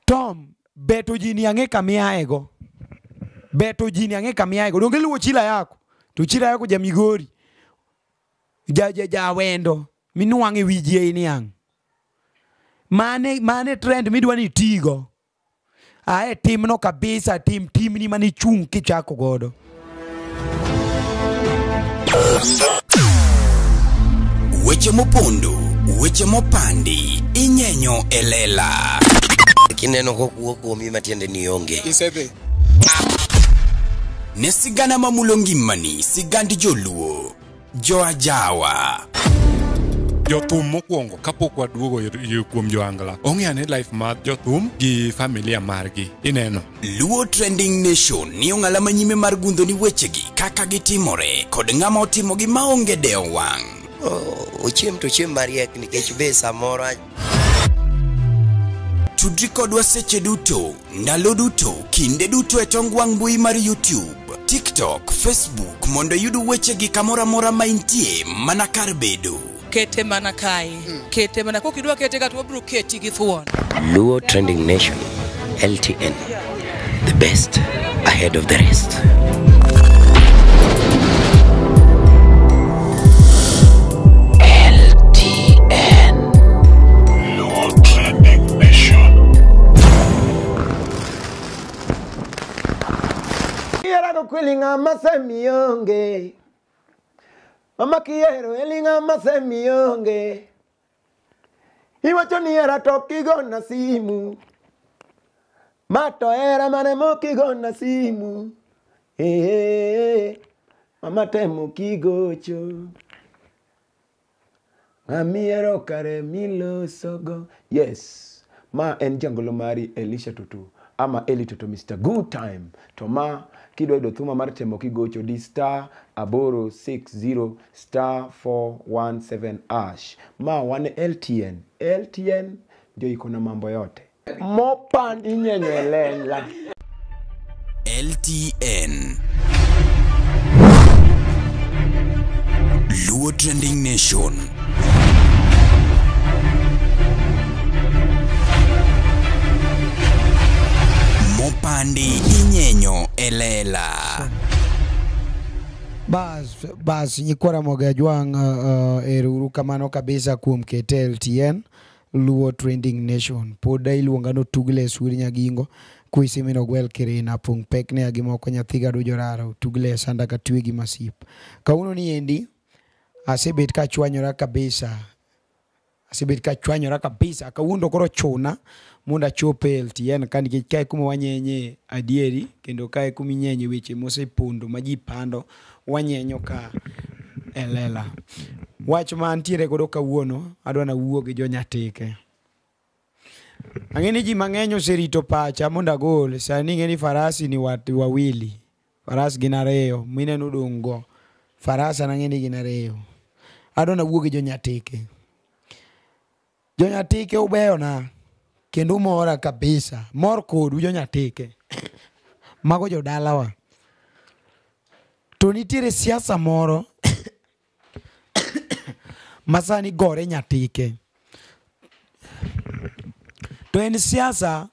Tom beto jini ange kamia ego. Beto jini ange kamia ego. Donge luo chila yako. Tu chila yako jamigori. Ja wendo. Minuange wijie ini yang. Mane trend midwani tigo. Ae team no kabisa team ni mani chung kichako godo. Weche mopondo, weche mopandi, inyenyo elela. Kineno kokuoko mi matiende ni onge. Isebe. Ne sigana mamulongi mani, sigandi joluo, jo ajawa. Jothum mokwongo kapok waduogo kuom joangla. Ong'ane life mar jothum gi familia margi. Ineno. Luo Trending Nation ni ong'ala manyime mar gundo ni wechegi kaka gitimore kod ng'ama otimogi maonge deo wang'. Ochiem to chiem mariek nikech be samoro. Tudri kodwa seche duto, ndalo duto, kinde duto e tong wang' mbui mar YouTube, TikTok, Facebook mondo yudu wechegi kamora mora maintie mana kar bedo. Kete mana kai. Kete mana kokidwa kete gatwa bro keti gi thuon. Luo Trending Nation, LTN, the best ahead of the rest. LTN, Luo Trending Nation. Kiera no kwilinga masemionge. Mama kiero elinga masemionge. Iwacho ni era tokigo na simu. Mato era mane mokigo na simu. Mama temo kigocho. Mamiero kare milo sogo. Yes. Ma en jangolo mari Elisha Tutu. Ama Eli Tutu Mr. Good Time. Toma kido edo thuma mar temo kigocho di star aboro 60 star 417 ash. Ma wane LTN. LTN ndio iko na mambo yote. Mopandi nyenyo elela. LTN, Luo Trending Nation. Mopandi inyenyo elela. Bas nyikora moga juang eruru kamano kabisa kuom kete LTN Luo Trending Nation. Poda iluonga no tugle suri nyagingo kuisimino gwel kirina pung pekne agimoko nyathiga do joraro tugle sanda ka twigi masip. Kauno ni endi asebet ka chwanyora kabisa. Kaundo koro chuna munda chope LTN kandi kae kuma wanyenye adieri kendo kae kuma nyenye weche mose pondo maji pando wanyenyo ka elela. Wach mantiere godo kawuono adwana wuo gi jonyatike. Ang'eni ji mang'eny oserito pacha monda gol sani ng'eni farasi ni wawili. Faras gin ariyo, mine nudongo. Farasa nang'eni gin ariyo. Adwana wuo gi jonyatike. Jonyatike ubeyo na kendo mora kabisa. Mor kodu jonyatike. Mago jodalawa. To nitiere siasa moro masani gore nyatike. To en siasa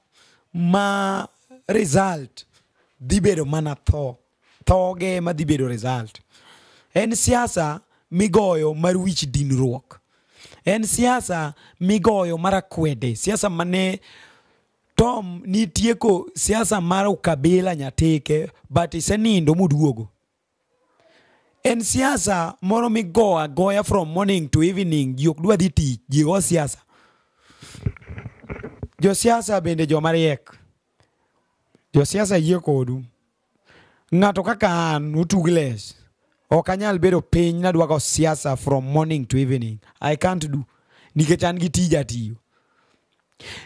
ma result dhibedo mana tho. Thoge ma dhibedo result. En siasa migoyo mar wich dinruok. En siasa migoyo mara kwede. Siasa mane Tom nitieko siasa mara ukabila nyatike but isenindo muduogo. En siasa moro migoa goya from morning to evening. Jok dwa dhi tich, jigo siasa. Jo siasa bende jo mariek. Jo siasa yie kodu. Ng'ato kaka an utugles. Okanyal bedo piny na dwa go siasa from morning to evening. I can't do. Nikech an gi tija tiyo.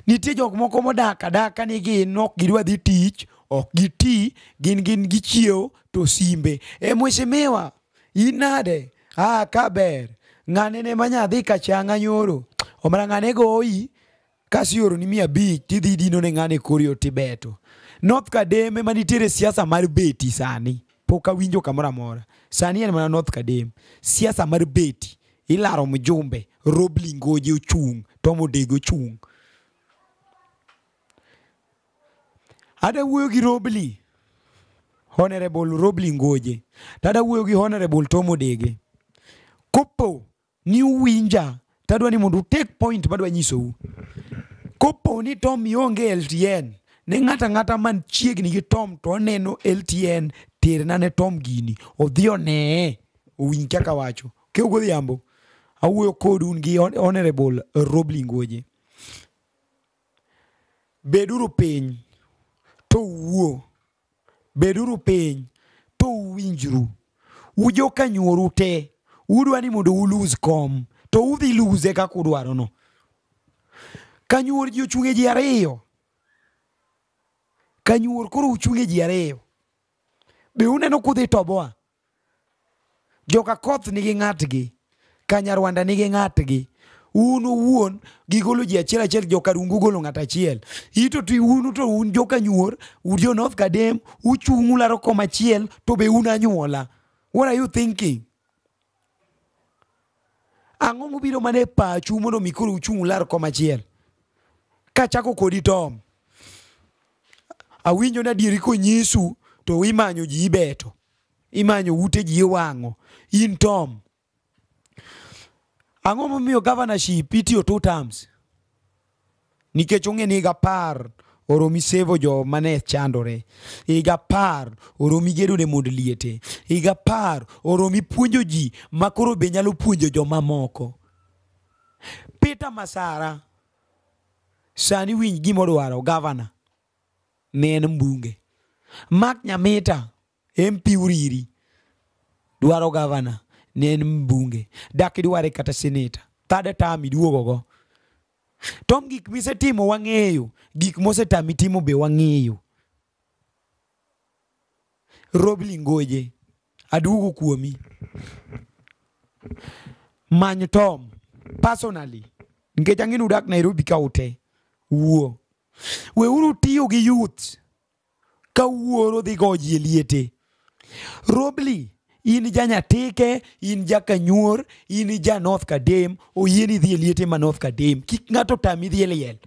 Nitie jok moko modaka ni gin ok gidwa dhi tich, ok giti, gin gichiew to simbe. Mheshimiwa, inade? Kaber. Ng'ane ne manyadhi kachanga nyoro. Omara ng'ane goyi kasi oro ni 500 tidhi dino ne ng'ane korio tibeto. North Kademe manitiere siasa mar beti sani. Poka winjo kamora mora. Sani en mana North Kademe. Siasa mar beti. Ilaro mjumbe. Robling goje uchung. Tomo dego chung. Ada wuoyo gi Robley, Honorable Robley Ngoje, tada wuoyo gi Honorable Tomo Dege. Kopo ni uwinja, tadwa ni mondo take point madwa nyisou. Kopo ni Tom ionge LTN, ne ng'ata man chiegni gi Tom to neno LTN terna ne Tom gini, odhio ne owinj kaka wacho. Ke godhiambo, awuoyo kodu gi Honorable Robley Ngoje. Beduru piny to wuo, beduru piny to uwinjru. Ujo kanyuoru te, udwa ni mondo lose kom, to udhi lose kaka udwaro no. Kanyuor ji ochunge ji ariyo. Kanyuor koro uchunge ji ariyo. Be uneno kudhi toboa. Joka Koth nigi ng'atgi, Kanyarwanda nigi ng'atgi. Unu wuon gigolo ji achiel joka Rungu golo ng'at achiel. Ito to unu to un joka nyuor, ujo North Kadem, uchungu laro koma achiel to be una nyuola. What are you thinking? Ang'o mobiro mane pachu mondo mikoro uchungu laro koma achiel? Kachako kodi Tom. Awinjo na dieri konyisu to imanyo ji ibeto. Imanyo ute ji wang'o. In Tom. Ang'o momiyo governorship itiyo 2 terms? Nikech ong'e ni higa 10 oromi sevo jo mane chandore. Higa 10 oromi gedo ne mond liete. Higa 10 oromi puonjo ji makoro be nyalo puonjo jo mamoko. Peter Masara sani winj gimodwaro governor ne en mbunge. Mark Nyamita MP Uriri dwaro governor ne en mbunge. Dak idware kata senator. Third term iduogo go. Tom gik misetimo wang'eyo, gik mosetami timo be wang'eyo. Robley Ngoje, aduogo kuomi. Many Tom personally, nikech ang'enu dak Nairobi ka ute. Wuo. We uru tiyo gi youth ka wuoro dhi goji liete. Robley, in ja Nyatike, in ja Kanyuor, in ja North Kadem, o yeni dhi liete ma North Kadem. Kik ng'ato tami dhi liel.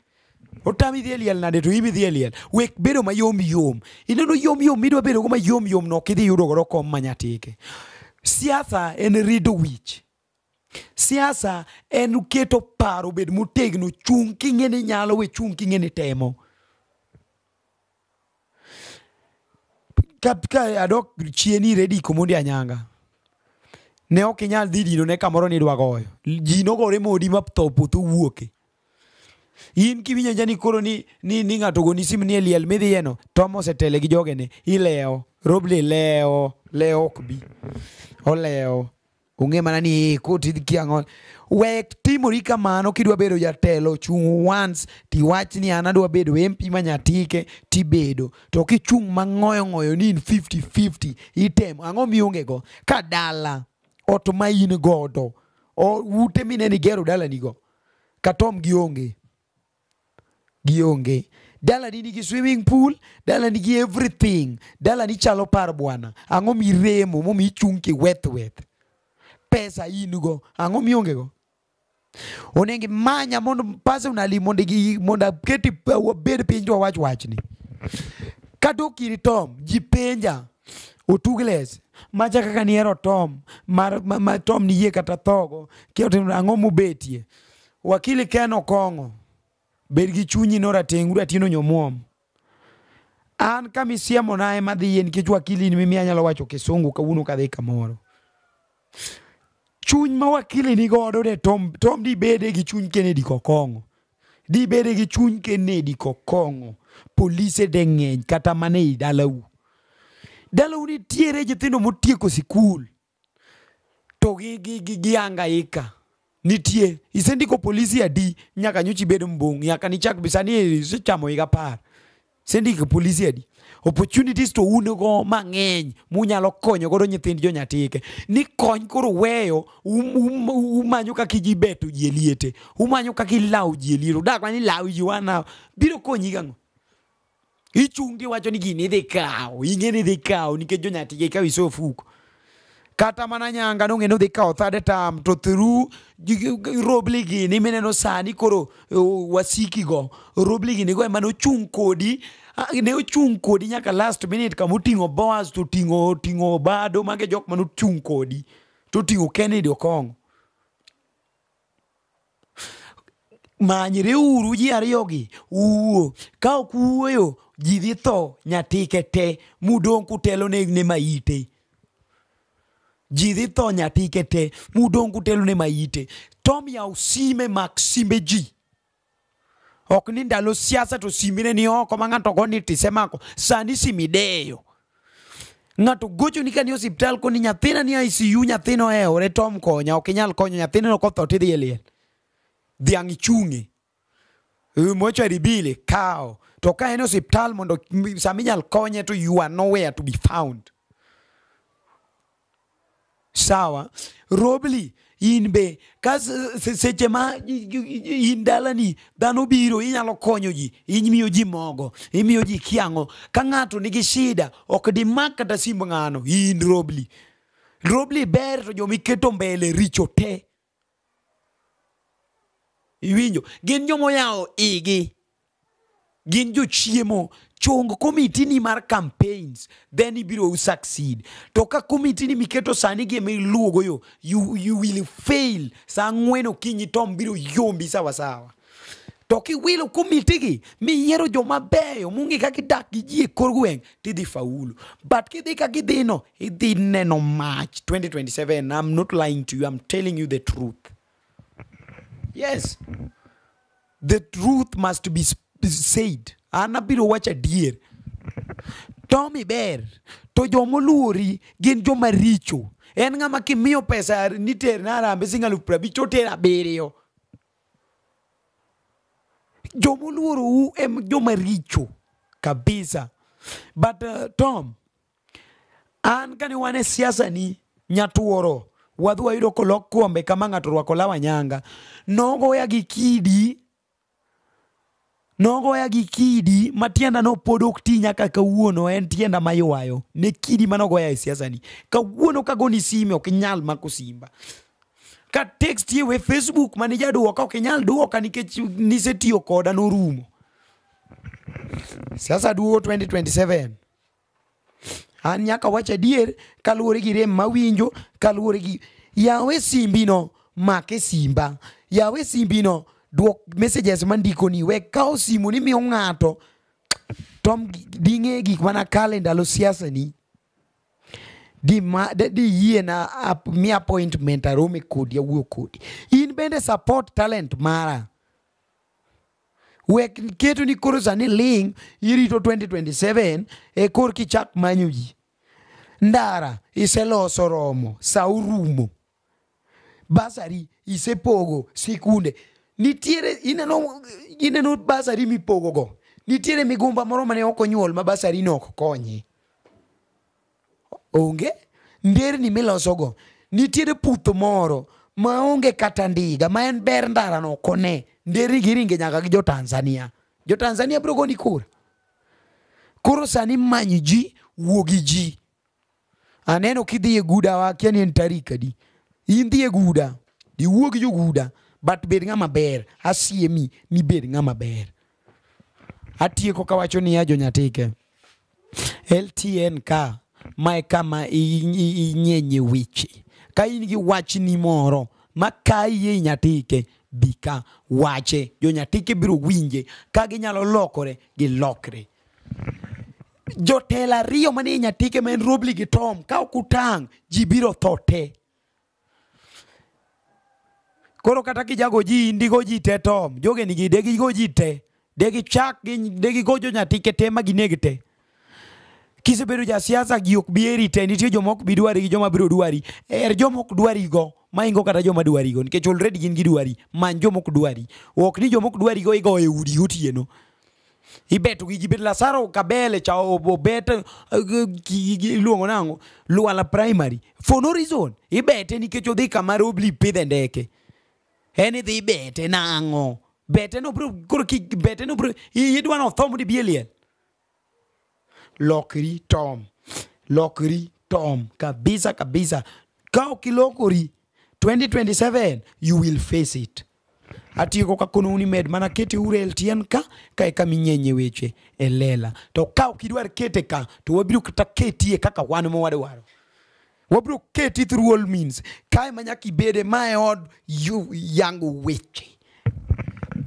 Otami dhi liel nade to ibi dhi liel. Wek bedo ma yom. Ineno yom midwa bedo go ma yom no kidhi yudo go kom ma Nyatike. Siasa en rido wich. Siasa en keto paro bed motegno chung king'eni nyalo we chung king'eni temo. Ka adok chieni ready komondi Anyanga. Ne ok inyal dhi dino ne kamoro ni dwa goyo. Ji nogore modi ma thopo to wuoke. In kiwinjo jani koro ni ng'ato go ni sim ni liel midhi eno. Tom osetele gi jogene. Ileo. Robley leo okbi. Oleo. Ung'e mana ni koti kiang'ol. Wek timori kamano kidwa bedo jatelo chung once tiwach ni an adwa bedo MP ma Nyatike tibedo. To kichung mang'oyo ni in 50-50 itemo. Ang'o mionge go? Ka dala ot ma in godo. O ute mineni gero dala ni go. Ka Tom gionge. Dala ni nigi swimming pool, dala nigi everything. Dala ni chalo par bwana. Ang'o miremo momi chung ki weth. Pesa inugo, ang'o mionge go? Onengi manya mondo personally mondo keti bed piny to wach ni. Kadok iri Tom, ji penja Otugles, macha kaka niero Tom, ma Tom niye kata thogo, kio ang'o mobetie. Wakili Ken Okongo, bed gi chunyi no rateng'u ratino nyomuom. An kamisiemo nae madhi nikech wakili ni mimi anyalo wacho kisungu kawuono kadhi kamoro. Chuny ma wakili ni godo de Tom di bede gi chuny Kennedy Kokongo. Di bede gi chuny Kennedy Kokongo. Polise de ng'eny kata mane i dalau. Dalau ni tiere jithindo motieko sikul. To gi hangaika. Nitie. Isendiko polisi adi nyaka nyochi bedo mbong. Nyaka nichak bisani chamo higa 10. Sendiko polisi adi. Opportunities to unego mang'eny munyalo konyo godo nyithind jo Nyatike. Ni kony koro weyo umanyo kaka ji beto ji liete. Umanyo kaka ilaw ji liete. Dak mani law ji wana biro konyi gang'o. Ichungi wacho ni gini dhi kaw. Ing'eni dhi kaw nikech jo Nyatike ka iso fuko. kata mana nyanga no ngeno dhi kao third term to through Robley gini mineno sani koro wasiki go Robley gini go emano chung kodi ne ochung kodi nyaka last minute kama oting'o Boaz to ting'o bado mage jok mano chung kodi to ting'o Kennedy Okong'o. Manyre uru ji ariyogi uwo ka ok uwoyo ji dhi tho nyatike te mudong' kutelo ne maite. Ji dhi tho nyatike te mudong' kutelo ne maite. Tom yaw sime mak simbe ji. Ok ni ndalo siasa to simine ni oko ma ng'ato go ni tisemako sani simideyo. Ng'ato gocho ni kani hospital koni nyathina ni ICU nyathino eore Tom konya ok inyal konyo nyathino kotho tidhi e liel. Dhiang' ichung'e. Mochari bile kao. To ka en hospital mondo sami nyal konye to you are nowhere to be found. Sawa. Robley inbe kas seche ma indalani dhano biro inyalo konyo ji, imiyo ji mogo, imiyo ji kiang'o. Ka ng'ato nigi shida ok di mak kata simb ng'ano in Robley. Robley ber to jomiketo mbele richo te. Iwinjo, gin jomo yao igi, gin jo chiemo, chong committee ni mar campaigns, then ibiro succeed. To ka committee ni miketo sani gi me luogo yo, you will fail. Sa ng'weno kinyi Tom biro yombi sawa sawa. To ki wilo committee gi, mi yero jo mabeyo, mungi kaki dak gi ji e kor gweng, ti di faulu. But ki di kaki dino, idi neno March 2027, I'm not lying to you, I'm telling you the truth. Yes, the truth must be said. Anabiro wacha dear. Tommy Bear, to jomo luori, gin joma richo. En ng'ama kimiyo pesa niter na arambe singalu prabicho tera berio. Jomo luoro em joma richo. Kabisa. But Tom, an kani wane siasa ni nyatuoro. Wadhua yudo kolok kombe kama ng'ato rwako lawa nyanga. Nogoya gi kidi matienda no podok ti nyaka kawuono en tienda maywayo ne kidi manogoya e siasa ni. Kawuono kagoni sime ok nyal mako simba. Ka text ye we Facebook manija duoka ok nyal duoka nikech nisetiyo koda no rumo. Siasa duo 2027. An nyaka wacha dier kaluwore gi rem mawinjo kaluwore gi yawe simbino make simba yawe simbino duok messages mandiko ni we kao simu ni miyo ng'ato Tom dinge gik mana kalenda lo siasa ni di yie na mi appointment arome kodi awuo kodi in bende support talent mara we keto ni koro sani ling irito 2027 e kor kichak manyo ji ndara iseloso romo saurumo basari isepogo sikunde nitiere ineno basari mipogo go nitiere migumba moro mane okonyuol ma basari no ok konye onge nderni miloso go nitiere puth moro ma onge kata ndiga ma en ber ndara no kone nderi giringe nyaka gi jo Tanzania bro goni koro sani manyi ji wuogi ji aneno kidhi e guda wa kia ni en tarika di indhi e guda di wuogi jo guda but bed ng'ama ber asiemi ni bed ng'ama ber atieko kawacho ni ya jo nyatike LTN ka mae kama inyenye weche ka in gi wach ni moro makai ye nyatike bika wache jo nyatike biro winje ka ginyalo lokore gi lokre jotela riyo mani nyatike men Robley gi Tom ka okutang ji biro thote koro kata kijago ji indigo ji te Tom joge nigi degi go ji te degi chak degi gojo nyatike te magineg te kisebedo ja siasa gi ok bieri te nitie joma ok bidwari gi joma biro dwari joma ok dwari go maingo kata joma dwari go nikech already gin gidwari man joma ok dwari ok ni joma ok dwari go igo e udi gotieno ibeto gi gibet Lazaro Kabele cha obet luongo nango Luala primary for no reason ibete nikech odhi kama Robley pidhe ndeke eni dhi bete nango bete no bro koro bete no bro idwa no thom di bieliel lokri Tom kabisa Kao kilokori 2027 you will face it. Atieko ka kono uni med mana kete ure LTN ka eka minyenye weche elela. To kao kidwar kete ka to wabiro kata kete kaka wan mo waro. Wabiro kete through all means. Kai manyaki bede my odd you young weche.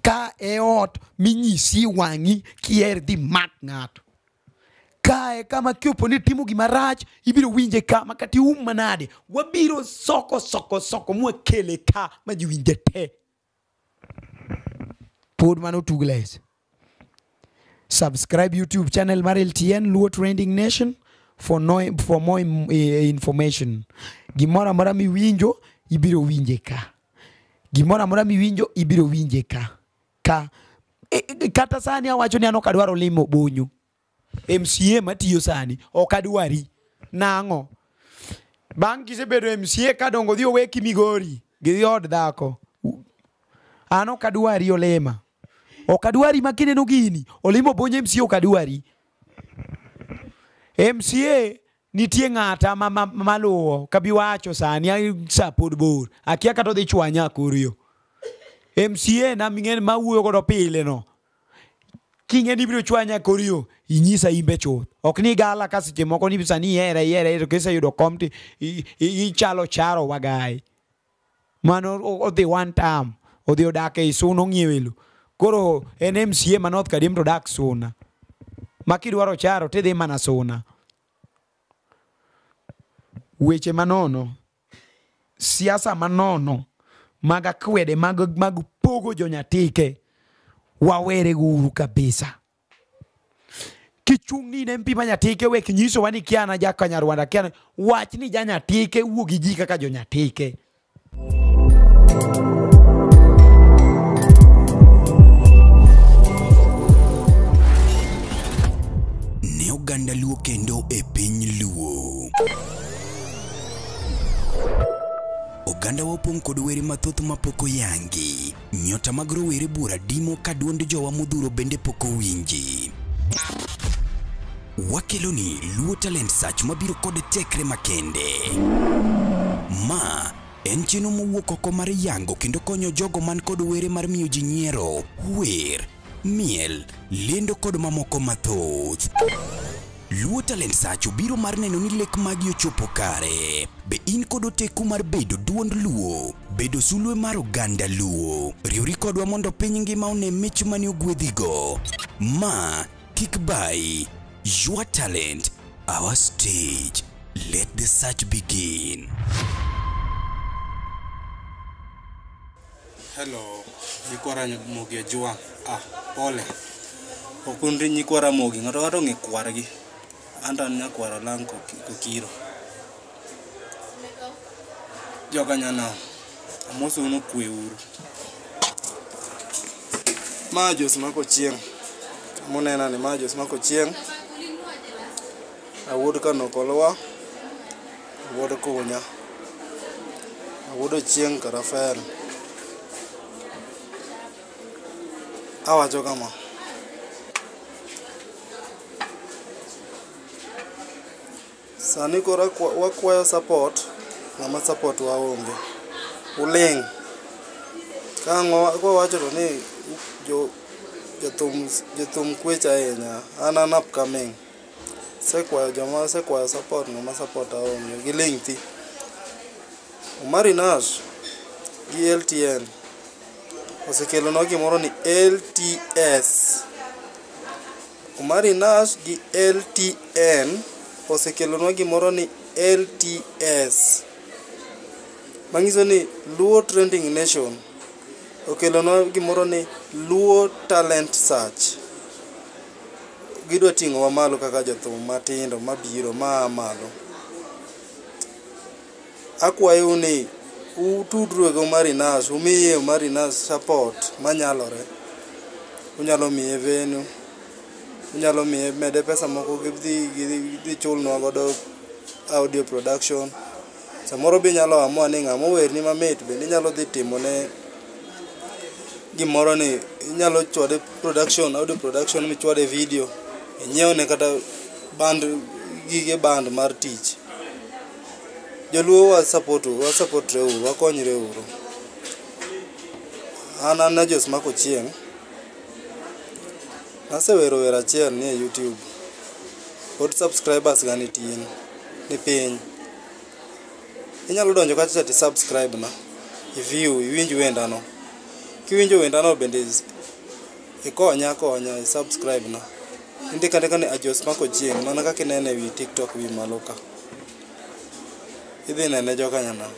Ka eot minyisi wangi kier di mak ngato. Kae kama kiopo ni timu gimarach ibiro winje ka makati manade wabiro soko mwe kele ka majiwinje te pod mano tugles. Subscribe YouTube channel mar LTN Luo Trending Nation for more information. Gimora mora mi winjo ibiro winje ka. Gimora mora mi winjo ibiro winje ka. Kata sani awacho ni anoka dwaro limo bonyo. MCA matiyo sani okadwari nango bang kisebedo MCA kadongo dhi oweki Migori gi od dhako ano kadwari olema okadwari makine no gini olimo bonye MCA okadwari MCA nitie ng'ata maluwo kabiwacho sani sapod bor akia kato dhi chwanya kurio MCA na mingen mawuoyo godo pile no kinge ni biro chwanya korio inyisa imbe chuth ok ni gala kasiche moko ni bisani yere to kesa yudo komti ichalo charo wagai mano odhi one time odhi odake isuno ngiewelu koro NMCA manot kadim to dak suna makidwaro charo tidhi mana suna weche manono siasa manono maga kwede mag pogo jonyatike wawere guru kabisa. Kichungi ne mpi manyatike we kinyiso wani kiana jaka Nyarwanda kiana wach ni janyatike uogi jika ka jonyatike. Ne oganda Luo kendo e piny Luo. Oganda wapong kod were mathoth mapoko yangi. Nyota mag rowere bura dimo ka duond jowa modhuro bende poko winji. Wakeloni Luo Talent Search mabiro kod tekre makende. Ma en chenro mowuok oko mar yango kendo konyo jogo man kod were mar miyo ji nyiero, wer, miel, lendo kod mamoko mathoth. Luo Talent Search biro mar neno ni lek magi ochopo kare. Be in kod oteku mar bedo duond Luo, bedo sulwe mar oganda Luo. Riwri kodwa mondo piny ngima one mich mani ogwedhigo. Ma kik bai. Your talent, our stage. Let the search begin. Hello, Nikwara Mogi Juang. Pole. Okundi Nikwara Mogi, ngato ngikwaragi. Anda nyakwara lang kukiro. Joga nyana. Amoso uno kwe uru. Majos mako chieng. Monena ni majos mako chieng. Awuod kano kolwa. Awuod kunya. Awuod chieng karafer. Awacho kama. Sani kora wakwayo support, ngama support waonge. Uleng. Kango kwa wacho to ni jothum kwecha ahinya. An upcoming. Sekwayo joma sekwayo support ngama support aonge. Giling thi. Omari Nash gi LTN osekelo no gimoro ni LTS. Omari Nash gi LTN osekelo no gimoro ni LTS. Mangiso ni Luo Trending Nation okelo no gimoro ni Luo Talent Search. Gidwa ting'o wa malo kaka jothum matindo mabiro malo. Akwayo ni utudruwe go Omari Nash, umiye Omari Nash support manyalore. Unyalo miye venue, unyalo miye mede pesa moko gidhi chulnwa godo audio production. Samoro be nyalo amua ni ng'amo werni mamit bende nyalo dhi timo ne gimoro ni nyalo chwade production, audio production michwade video. Inyiew ne kata band gige band mar tich. Joluo wa support reuru, wakonyre uru. An na Jos Mako Chieng. Nasewero wera achiel ni e YouTube. Pod subscribers gani tin ni piny. Inyalo donjo kacha ti subscribe na. I-view, iwinj wendano. Kiwinjo wendano bende ikonya i-subscribe na. Indika ni Jos Mako Chieng, mana kaka inene wi TikTok wi malo ka. Idhi nene joka nyana.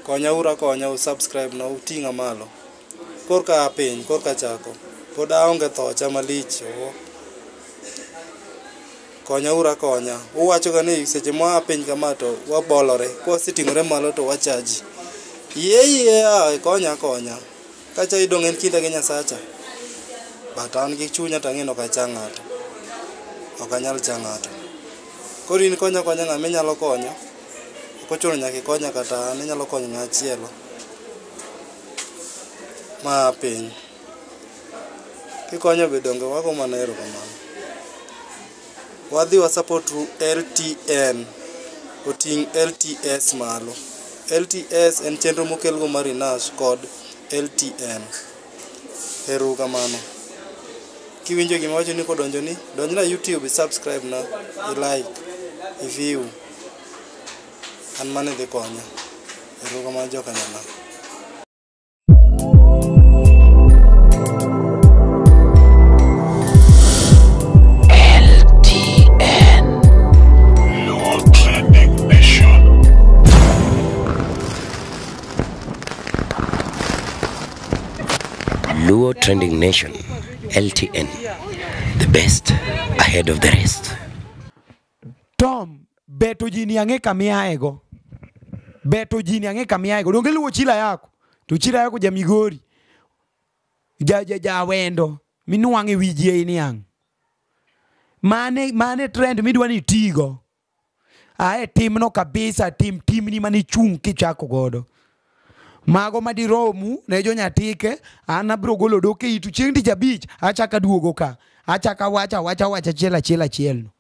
Konya u-subscribe na uting'a malo. Korka piny, korka chako. Pod aonge thocha malich. Konya. Uwacho ga ni seche mwa piny kama to wabolore. Kwa siting'ore malo to wachaji. Konya. Kacha idong' en kinda gi Nyasacha. But an gi chunya tang'eno ok acha ng'ato. Ok anyal cha ng'ato. Koro in konya ng'ama inyalo konyo. Ok ochuno nyaka ikonya kata an inyalo konyo ng'achielo. Ma piny. Kikonyo be donge wago mana erokamano. Wadhi wa support LTN. Oting' LTS malo. LTS en chenro mokelgo mar Nash kod LTN. Erokamano. Kiwinjo gima wacho ni kodonjo ni, donjo na YouTube, subscribe na, i-like, i-view. An mane dhi konya. Erokamano joka nyana. Luo Trending Nation, LTN, the best ahead of the rest. Tom, beto jini ang'e kamia ego. Donge luo chila yako. Tu chila yako ja Migori. Ja wendo. Minuange wijie ini yang. Mane trend midwa ni tigo. Ae tim no kabisa tim ni mani chung kichako godo. Mago madiromu ne jo nyatike ana bro golo doke itu chieng' tich abich achaka duogo ka achaka wacha chiel no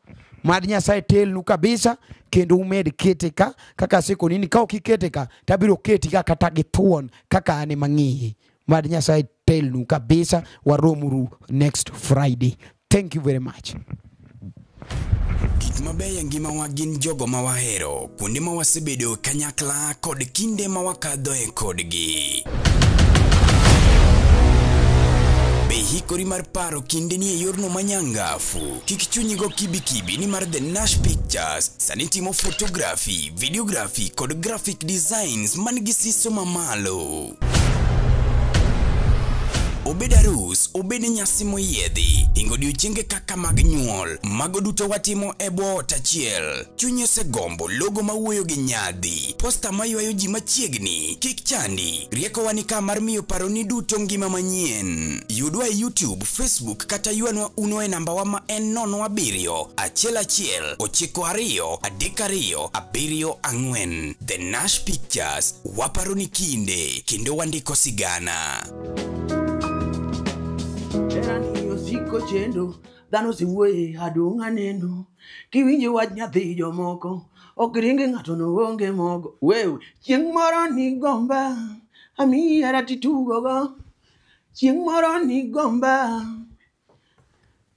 mad Nyasaye telnu kabisa kendo umed kete ka kaka siko nini ka okikete ka tabiro keti ka kata githuon kaka ane mang'iyi. Mad Nyasaye telnu kabisa. Waromuru next Friday. Thank you very much. Gik mabeyo ngima wa gin jogo ma wahero, kuonde ma wasebedo kanyakla kod kinde ma wakadhoe kodgi. Be hikori mar paro kinde ni e yorno manyangafu. Kik chunyigo kibi ni mar The Nash Pictures sani timo photography, videography kod graphic designs man gi siso mamalo. Obed arus, obed nyasi moyiedhi, ingo odiochienge kaka mag nyuol, mago duto watimo e bwo ot achiel. Chunyi osegombo logo mawuoyo gi nyadhi, posta maywayo ji machiegni, kik chandi, rieko wani ka mar miyo paroni duto ngima manyien. Yudwa e YouTube, Facebook kata yuanwa uno e namba wa ma en 07 11 92 32 74. The Nash Pictures, waparoni kinde, kendo wandiko sigana. Erani osiko chendo, dhano siwuoye adong' aneno. Kiwinjo wach nyathi jomoko, ok ringe ng'ato no onge mogo. Wewe, chieng' moro ni gomba, amiyi aratitugogo. Chieng' moro ni gomba.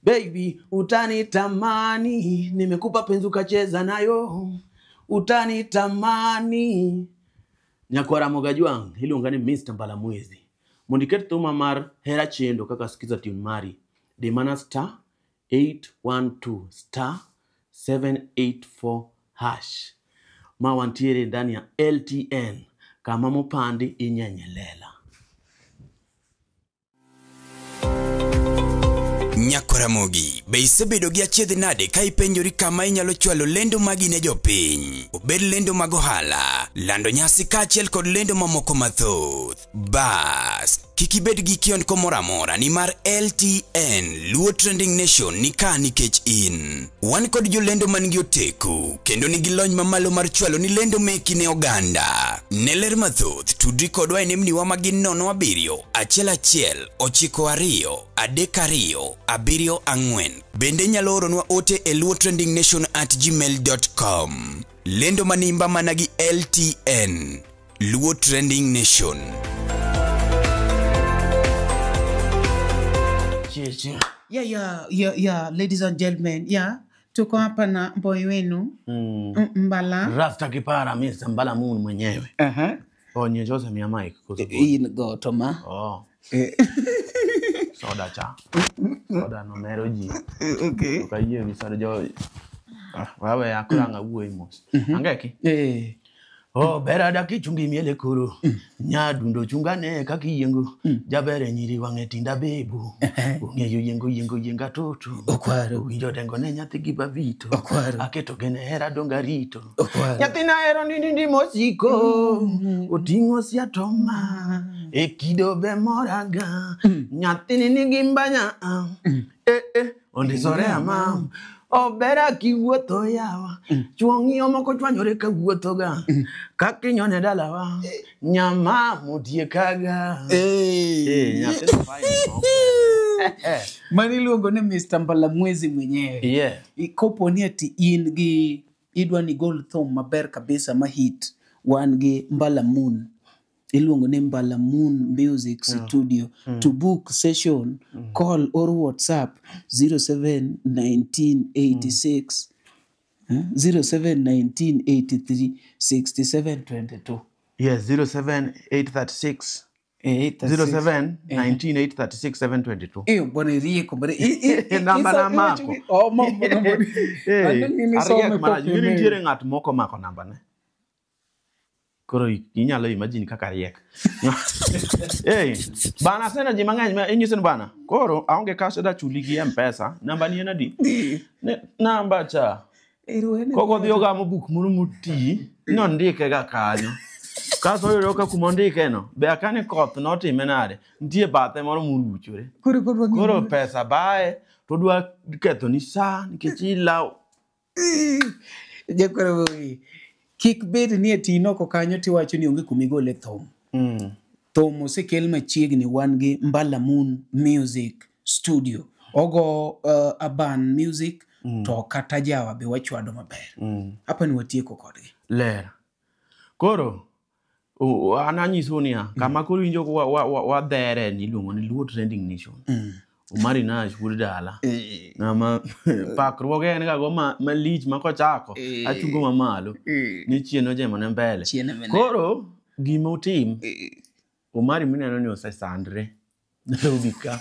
Baby, utanitamani, nimekupa penzi ukacheza nayo. Utanitamani. Nyakora Mogajwang, iluonga ni Mr. Mbalamwezi. Mondiket thuma mar hera chendo kaka sikiza tune mari. Dimana *812 *784 hash. Ma wantiere ndani ya LTN kama mopandi inyenyelela. Nyakораmogi, be isebedo gi achiedh nade ka ipenjori kama inyalo chwalo lendo magi ne jopiny. Obed lendo mag ohala, lando nyasi kaachiel kod lendo mamoko mathoth. Bas, kik ibed gi kionko moro amora ni mar LTN, Luo Trending Nation ni ka nikech in. Wan kod jolendo man gi oteku, kendo nigi lony mamalo mar chwalo ni lendo meki ne oganda. Ne ler mathoth, tudri kodwa e nembniwa magin 07 11 92 32 74. Bende nyalo oronwa ote e luotrendingnation@gmail.com. Lendo manimba managi LTN, Luo Trending Nation. Yeah, ladies and gentlemen, yeah. Tuko hapa na boy wenu Mbala Rasta Kipara Mr. Mbala Moon mwenyewe. Onye Jose mia mic in go toma. Soda cha. Soda no meroji. Okay. Ukaye bisara jo. Wawe akulanga uwe mos. Angeki? Berada kichungi miele kuru. Nyadundo chungane kakiyengo. Jabere nyiri wangetinda bebu. Ungeyo yenga toto. Okwaro. Winjo dengo ne nyati gibavito. Okwaro. Aketo gene hera dongarito. Okwaro. Nyatina hero ndi mosiko. Otingo siatoma. Ekido be moraga. Nyatini nigimbanya. Ondi sore amam. Obera kiwuotho yawa. Chuongi omoko chwanyore ka wuotho ga. Kakinyone dalawa. Nyama mutie kaga. Nyatino fine. Mani luongo ne Mr. Mbala Mwezi mwenyewe. Yeah. Ikopo ni ati in gi idwa ni gold thumb maber kabisa ma hit wan gi Mbala Moon. Iluongo ne Mbala Moon Music Studio. To book session, call or WhatsApp 071986 071983 6722. Yes, 07836 0719836722. Eyo bone rieko bone Namba mako. Oh mambo. Ariek mara yuni ntiere ng'at moko mako namba ne. Koro inyalo imagine kaka riek. Bana sena ji mang'eny inyisen bana. Koro aonge cash da chuli gi M-Pesa. Namba ni en adi? Namba cha. Koko dhioga mo book moro muti. No ndike ga kanyo. Kaso yoro ka kumondike no. Be akane koth notime nade. Ntie bathe moro muruchore. Koro pesa bae. To dwa ketho ni sa nikech ilaw. Jekoro kik bed ni etino ko kanyo tiwacho ni onge kumigole thum. Thum osekel machiegni wan gi Mbala Moon Music Studio. Ogo Aban Music to kata jawa be wachwado maber. Hapa ni watieko kodgi. Ler. Koro ananyiso niya kama koro winjo wa dhere ni luongo ni Luo Trending Nation. Umari na shuri dala. Nama pakruoge en ga go malich makochako achungo mamalo ni chieno jema ne mbele. Koro gimo tim Umari mineno ni osesandre ubika.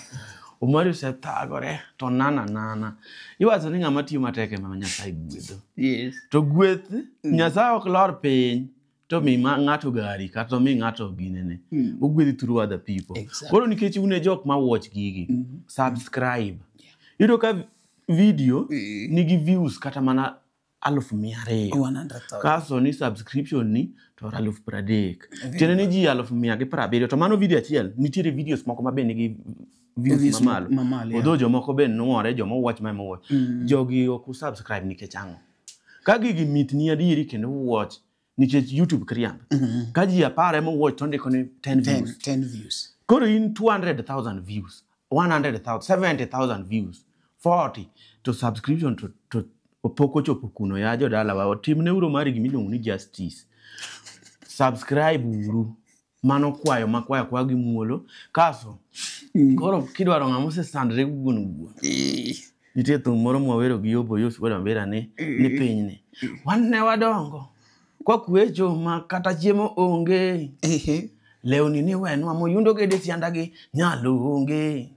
Umari setagore to nana. Iwacho ni ng'ama tiyo mateke ma Nyasaye gwedho. Yes. To gweth Nyasaye ok lor piny. To mi ng'ato gari kata mi ng'ato ginene ugwedhi through other people. Koro nikech une jok ma watch gigi subscribe. Yudo ka video nigi views kata mana 100,000. Kaso ni subscription ni to 30,000. Tiene ni ji 170,000 to mano video achiel nitiere videos moko mabe nigi views mamalo. Odo jomoko be nuore jomo watch my watch. Jogi ok subscribe nikech ang'o. Ka gigi mit ni adiri kendo watch nikech YouTube kriambe. Kaji apare mo watch tonde kone 10 views. Koro in 200,000 views, 100,000, 70,000 views, 40 to subscription to opoko chopo kuno ya jodala wa timne uro mari gimiluongo ni justice. Subscribe uru. Mano makwayo kwa gimuolo. Kaso koro kidwaro ng'amo se sandre gugun. Nitie thum moro mwawero gi yobo yos wada mbera ni pinyne. Wanne wadongo. Kwa kuecho makata chiemo onge. Leoni ni wenwa moyundo gede siandagi nyalo onge.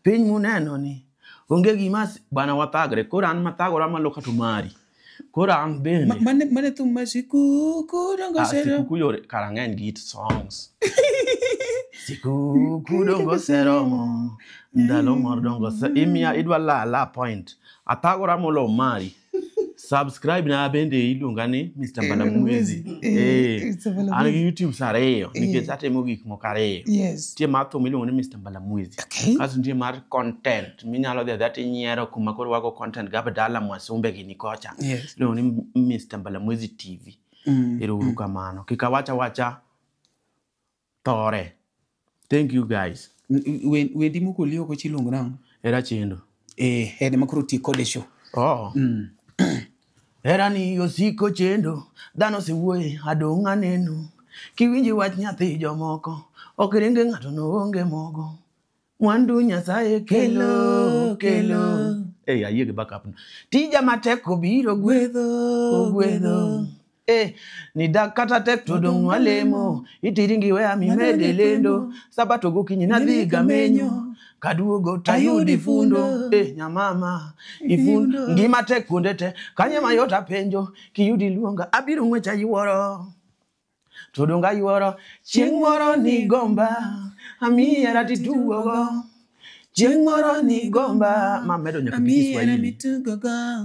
Piny muneno ni. Onge gimas bana watagre. Kora an matagora maloka tumari. Kora an bene. Mane thum masiku kudongo sero. Siku yore karang'eny git songs. Siku kudongo sero mo. Ndalo mordongo sero. Imia idwa la point. Atagora molo mari. Subscribe na bende iluonga ni Mr. Mbala Mwezi. An YouTube sareyo nikech atimo gik moko ariyo. Tie mar thum iluongo ni Mr. Mbala Mwezi. Kaso nitie mar content minyalo dhi ati nyiero kuma koro wago content gabe dala mwasumbe gini kocha. Iluongo ni Mr. Mbala Mwezi TV. Ero kamano. Kika wacha tore. Thank you guys. Wendi moko liyo ko chilongo nango. Era chendo. Ene makuru ti kode show. Era ni osiko chendo, dhano si wuoye adong' aneno. Kiwinji wach nyathi jomoko, ok ringe ng'ato no onge mogo. Mwandu Nyasaye kelo. Ayie gi backup. Tija matek obiro gwedho. Ni dak kata tek to dong' walemo. Itiringi we amimede lendo. Sabato gokinyi nadhi gamenyo. Kaduogo tayudi fundo. Nyamama ifundo. Ngima tek kuonde te. Kanye mayota penjo. Kiyudi luonga abiro ng'wecha yuoro. To donga yuoro. Chieng' moro ni gomba. Amiya ratituogo. Chieng' moro ni gomba. Mamedo nyaka Kiswahili.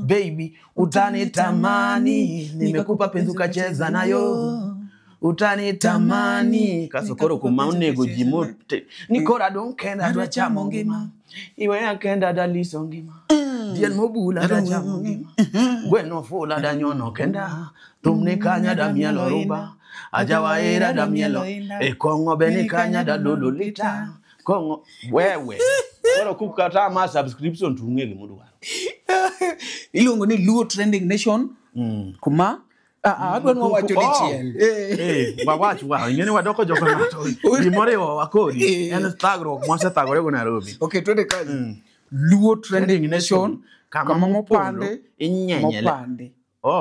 Baby, utanitamani. Nimekupa penzi kacheza nayo. Utanitamani. Kasokoro kumaonego jimote. Nikora donkenda dwa chamo ngima. Iwe ya kenda daliso ngima. Diel mobula da chamo ngima. Bueno fula da nyono kenda. Tumne kanya da mielo ruba. Ajawa era da mielo. Kongo beni kanya da lololita. Kongo wewe. Wala kukata ma subscription tungege mudu wa. Ilongo ni Luo Trending Nation. Kuma adwa no wacho dichiel. Wawacho wa ngene wadoko joko nato. Dimore wa wakodi. En stagro mwase tagore go Nairobi. Okay, twende kazi. Luo Trending Nation kama mopande inyenyele.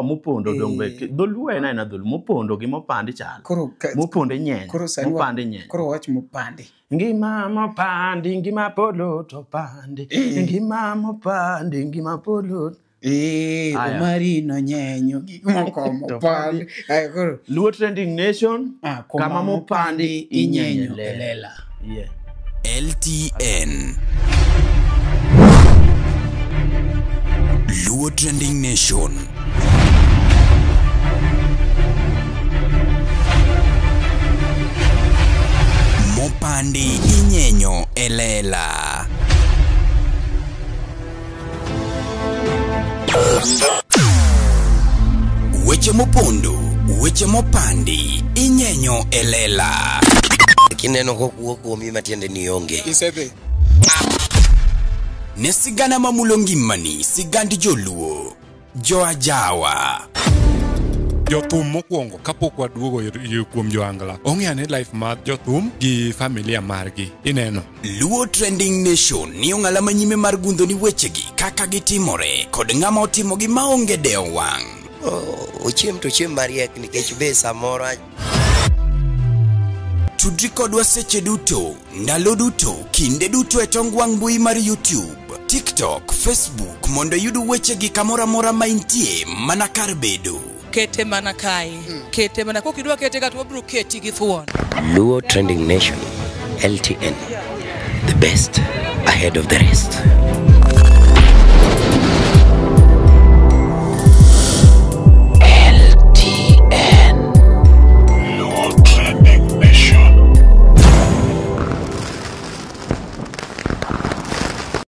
Mupondo dongbe. Doluwe na dolu mupondo gi mopande chal. Mupondo nyenye. Mopande nyenye. Koro wach mopande. Ngima mopande, ngima polo to pande. Ngima mopande, ngima polo. Marino nyenyo moko mopande. Koro Luo Trending Nation kama mopande inyenyo lela. Yeah. LTN Luo Trending Nation. Mopandi inyenyo elela. Weche mopondo, weche mopandi inyenyo elela. Kineno kokuo kuomi matiende ni onge. Isebe. Ne sigana mamulo ngimani, sigandi joluo, joajawa. Jothum mokwongo kapok waduogo kuom joangla. Ong'eane life mar jothum gi familia margi. Ineno. Luo Trending Nation ni ong'ala manyime mar gundho ni wechegi kaka gitimore kod ng'ama otimogi maonge deo wang'. Ochiem to chiem mariek nikech be samora. Tudri kodwa seche duto, ndalo duto, kinde duto e tong wang' mbui mar YouTube, TikTok, Facebook mondo yudu wechegi kamora mora maintie mana kar bedo. Kete mana kai. Kete mana kokidwa kete kata wabro keti gi thuon. Luo Trending Nation, LTN, the best ahead of the rest.